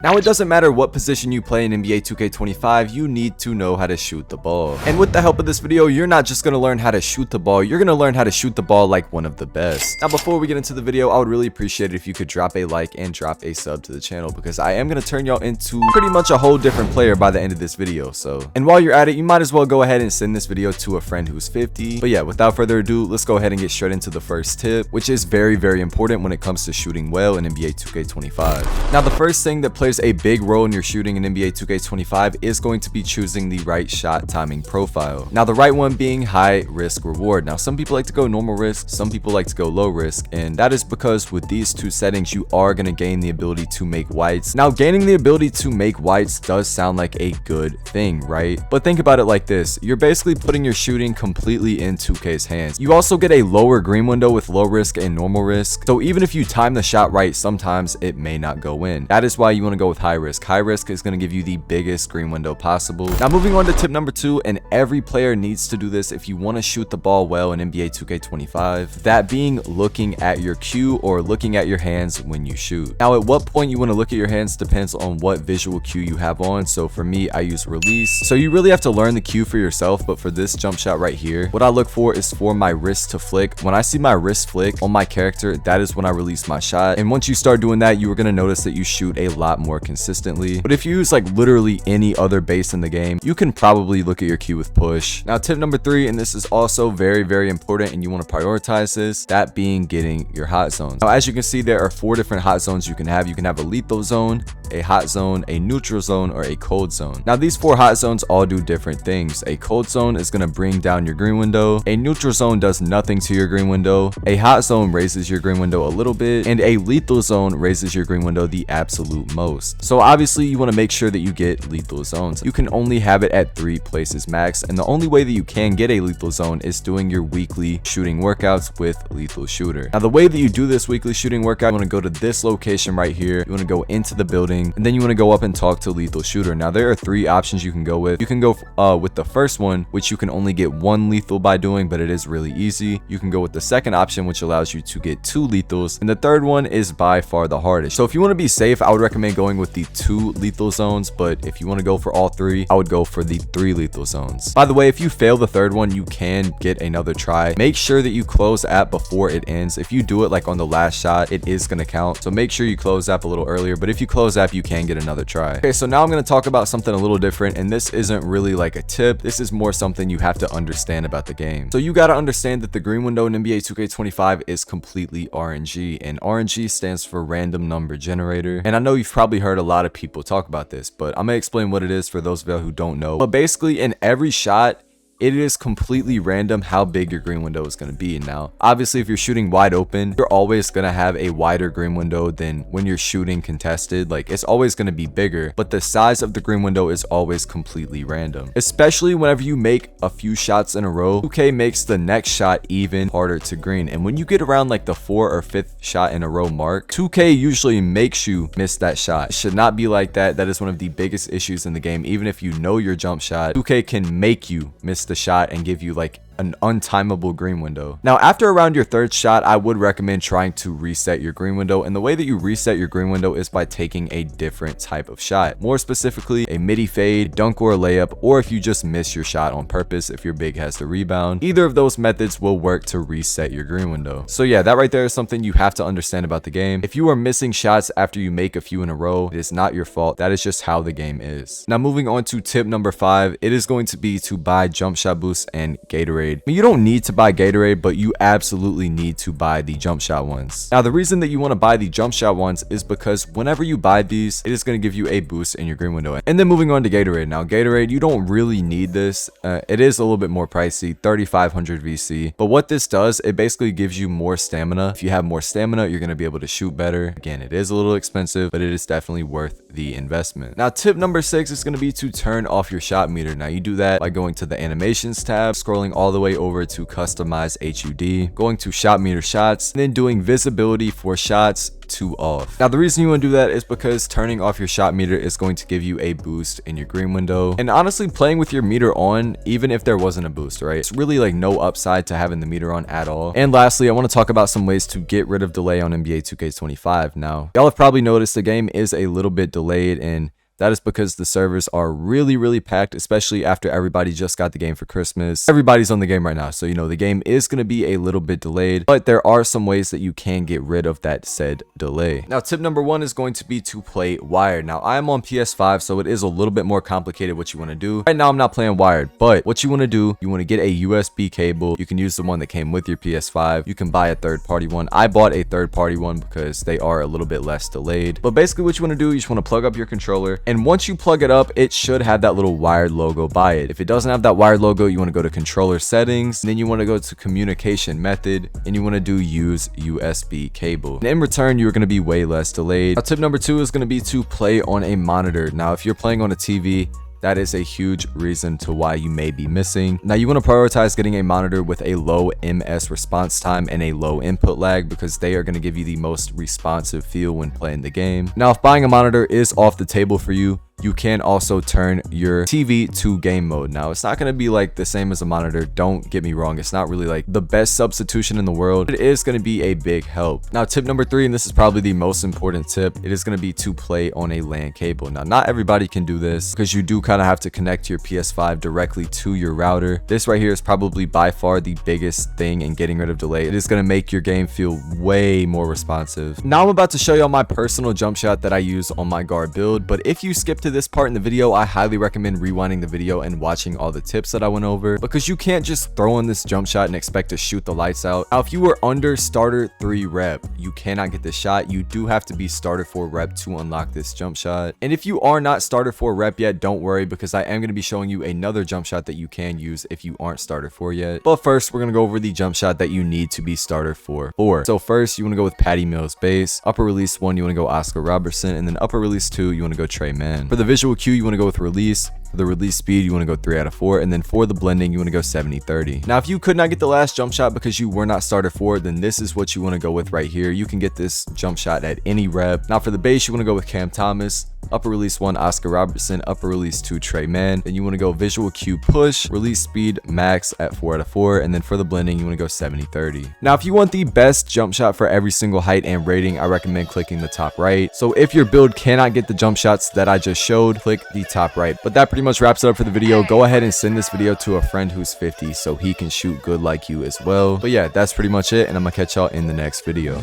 Now, it doesn't matter what position you play in NBA 2K25, you need to know how to shoot the ball. And with the help of this video, you're not just going to learn how to shoot the ball, you're going to learn how to shoot the ball like one of the best. Now, before we get into the video, I would really appreciate it if you could drop a like and drop a sub to the channel, because I am going to turn y'all into pretty much a whole different player by the end of this video. And while you're at it, you might as well go ahead and send this video to a friend who's 50. But yeah, without further ado, let's go ahead and get straight into the first tip, which is very, very important when it comes to shooting well in NBA 2K25. Now, the first thing that plays a big role in your shooting in NBA 2K25 is going to be choosing the right shot timing profile. Now, the right one being high risk reward. Now, some people like to go normal risk, some people like to go low risk, and that is because with these two settings, you are going to gain the ability to make whites. Now, gaining the ability to make whites does sound like a good thing, right? But think about it like this. You're basically putting your shooting completely in 2K's hands. You also get a lower green window with low risk and normal risk. So even if you time the shot right, sometimes it may not go in. That is why you want to go with high risk. High risk is going to give you the biggest green window possible. Now, moving on to tip number 2, and every player needs to do this if you want to shoot the ball well in NBA 2K25, that being looking at your cue or looking at your hands when you shoot. Now, at what point you want to look at your hands depends on what visual cue you have on. So for me, I use release. So you really have to learn the cue for yourself, but for this jump shot right here, what I look for is for my wrist to flick. When I see my wrist flick on my character, that is when I release my shot. And once you start doing that, you are going to notice that you shoot a lot more consistently. But if you use like literally any other base in the game, you can probably look at your cue with push. Now, tip number 3, and this is also very, very important, and you want to prioritize this, that being getting your hot zones. Now, as you can see, there are 4 different hot zones you can have. You can have a lethal zone, a hot zone, a neutral zone, or a cold zone. Now, these 4 hot zones all do different things. A cold zone is going to bring down your green window. A neutral zone does nothing to your green window. A hot zone raises your green window a little bit, and a lethal zone raises your green window the absolute most. So obviously, you want to make sure that you get lethal zones. You can only have it at 3 places max, and the only way that you can get a lethal zone is doing your weekly shooting workouts with lethal shooter. Now, the way that you do this weekly shooting workout, you want to go to this location right here. You want to go into the building, and then you want to go up and talk to lethal shooter. Now, there are 3 options you can go with. You can go with the first one, which you can only get 1 lethal by doing, but it is really easy. You can go with the second option, which allows you to get 2 lethals, and the third one is by far the hardest. So if you want to be safe, I would recommend going with the 2 lethal zones, but if you want to go for all 3, I would go for the 3 lethal zones. By the way, if you fail the third one, you can get another try. Make sure that you close app before it ends. If you do it like on the last shot, it is going to count. So make sure you close app a little earlier, but if you close app, you can get another try. Okay, so now I'm going to talk about something a little different, and this isn't really like a tip. This is more something you have to understand about the game. So you got to understand that the green window in NBA 2K25 is completely RNG, and RNG stands for random number generator. And I know you've probably heard a lot of people talk about this, but I'm gonna explain what it is for those of you who don't know. But basically, in every shot, it is completely random how big your green window is going to be. Now, obviously, if you're shooting wide open, you're always going to have a wider green window than when you're shooting contested. Like, it's always going to be bigger, but the size of the green window is always completely random. Especially whenever you make a few shots in a row, 2K makes the next shot even harder to green. And when you get around like the 4th or 5th shot in a row mark, 2K usually makes you miss that shot. It should not be like that. That is one of the biggest issues in the game. Even if you know your jump shot, 2K can make you miss the shot and give you like an untimable green window. Now, after around your 3rd shot, I would recommend trying to reset your green window. And the way that you reset your green window is by taking a different type of shot. More specifically, a midi fade, dunk, or a layup, or if you just miss your shot on purpose, if your big has to rebound. Either of those methods will work to reset your green window. So yeah, that right there is something you have to understand about the game. If you are missing shots after you make a few in a row, it is not your fault. That is just how the game is. Now, moving on to tip number 5, it is going to be to buy jump shot boost and Gatorade. I mean, you don't need to buy Gatorade, but you absolutely need to buy the jump shot ones. Now, the reason that you want to buy the jump shot ones is because whenever you buy these, it is going to give you a boost in your green window. And then moving on to Gatorade. Now, Gatorade, you don't really need this. It is a little bit more pricey, 3,500 VC. But what this does, it basically gives you more stamina. If you have more stamina, you're going to be able to shoot better. Again, it is a little expensive, but it is definitely worth the investment. Now, tip number 6 is going to be to turn off your shot meter. Now, you do that by going to the animations tab, scrolling all the the way over to customize HUD, going to shot meter shots, and then doing visibility for shots to off. Now the reason you want to do that is because turning off your shot meter is going to give you a boost in your green window, and honestly playing with your meter on, even if there wasn't a boost, right, it's really like no upside to having the meter on at all. And lastly, I want to talk about some ways to get rid of delay on NBA 2K25. Now y'all have probably noticed the game is a little bit delayed, and that is because the servers are really packed, especially after everybody just got the game for Christmas. Everybody's on the game right now, so you know the game is going to be a little bit delayed, but there are some ways that you can get rid of that said delay. Now tip number 1 is going to be to play wired. Now I am on PS5, so it is a little bit more complicated what you want to do. Right now I'm not playing wired, but what you want to do, you want to get a USB cable. You can use the one that came with your PS5. You can buy a third-party one. I bought a third-party one because they are a little bit less delayed. But basically what you want to do, you just want to plug up your controller, and once you plug it up, it should have that little wired logo by it. If it doesn't have that wired logo, you want to go to controller settings, and then you want to go to communication method, and you want to do use USB cable. And in return, you're going to be way less delayed. Now tip number 2 is going to be to play on a monitor. Now if you're playing on a TV, that is a huge reason to why you may be missing. Now you want to prioritize getting a monitor with a low MS response time and a low input lag, because they are going to give you the most responsive feel when playing the game. Now if buying a monitor is off the table for you, you can also turn your TV to game mode. Now it's not going to be like the same as a monitor, don't get me wrong, it's not really like the best substitution in the world, but it is going to be a big help. Now tip number 3, and this is probably the most important tip, it is going to be to play on a LAN cable. Now not everybody can do this, because you do kind of have to connect your PS5 directly to your router. This right here is probably by far the biggest thing in getting rid of delay. It is going to make your game feel way more responsive. Now I'm about to show y'all my personal jump shot that I use on my guard build, but if you skip to this part in the video, I highly recommend rewinding the video and watching all the tips that I went over, because you can't just throw in this jump shot and expect to shoot the lights out. Now if you were under starter 3 rep, you cannot get this shot. You do have to be starter 4 rep to unlock this jump shot. And if you are not starter 4 rep yet, don't worry, because I am going to be showing you another jump shot that you can use if you aren't starter 4 yet. But first we're going to go over the jump shot that you need to be starter 4. So first you want to go with Patty Mills base. Upper release 1 you want to go Oscar Robertson, and then upper release 2 you want to go Trey Mann. For the visual cue you want to go with release. For the release speed, you want to go 3 out of 4. And then for the blending, you want to go 70-30. Now, if you could not get the last jump shot because you were not starter 4, then this is what you want to go with right here. You can get this jump shot at any rep. Now, for the base, you want to go with Cam Thomas. Upper release 1, Oscar Robertson. Upper release 2, Trey Mann. Then you want to go visual cue push. Release speed max at 4 out of 4. And then for the blending, you want to go 70-30. Now, if you want the best jump shot for every single height and rating, I recommend clicking the top right. So if your build cannot get the jump shots that I just showed, click the top right. But that pretty much wraps it up for the video. Go ahead and send this video to a friend who's 50 so he can shoot good like you as well. But yeah, that's pretty much it, and I'm gonna catch y'all in the next video.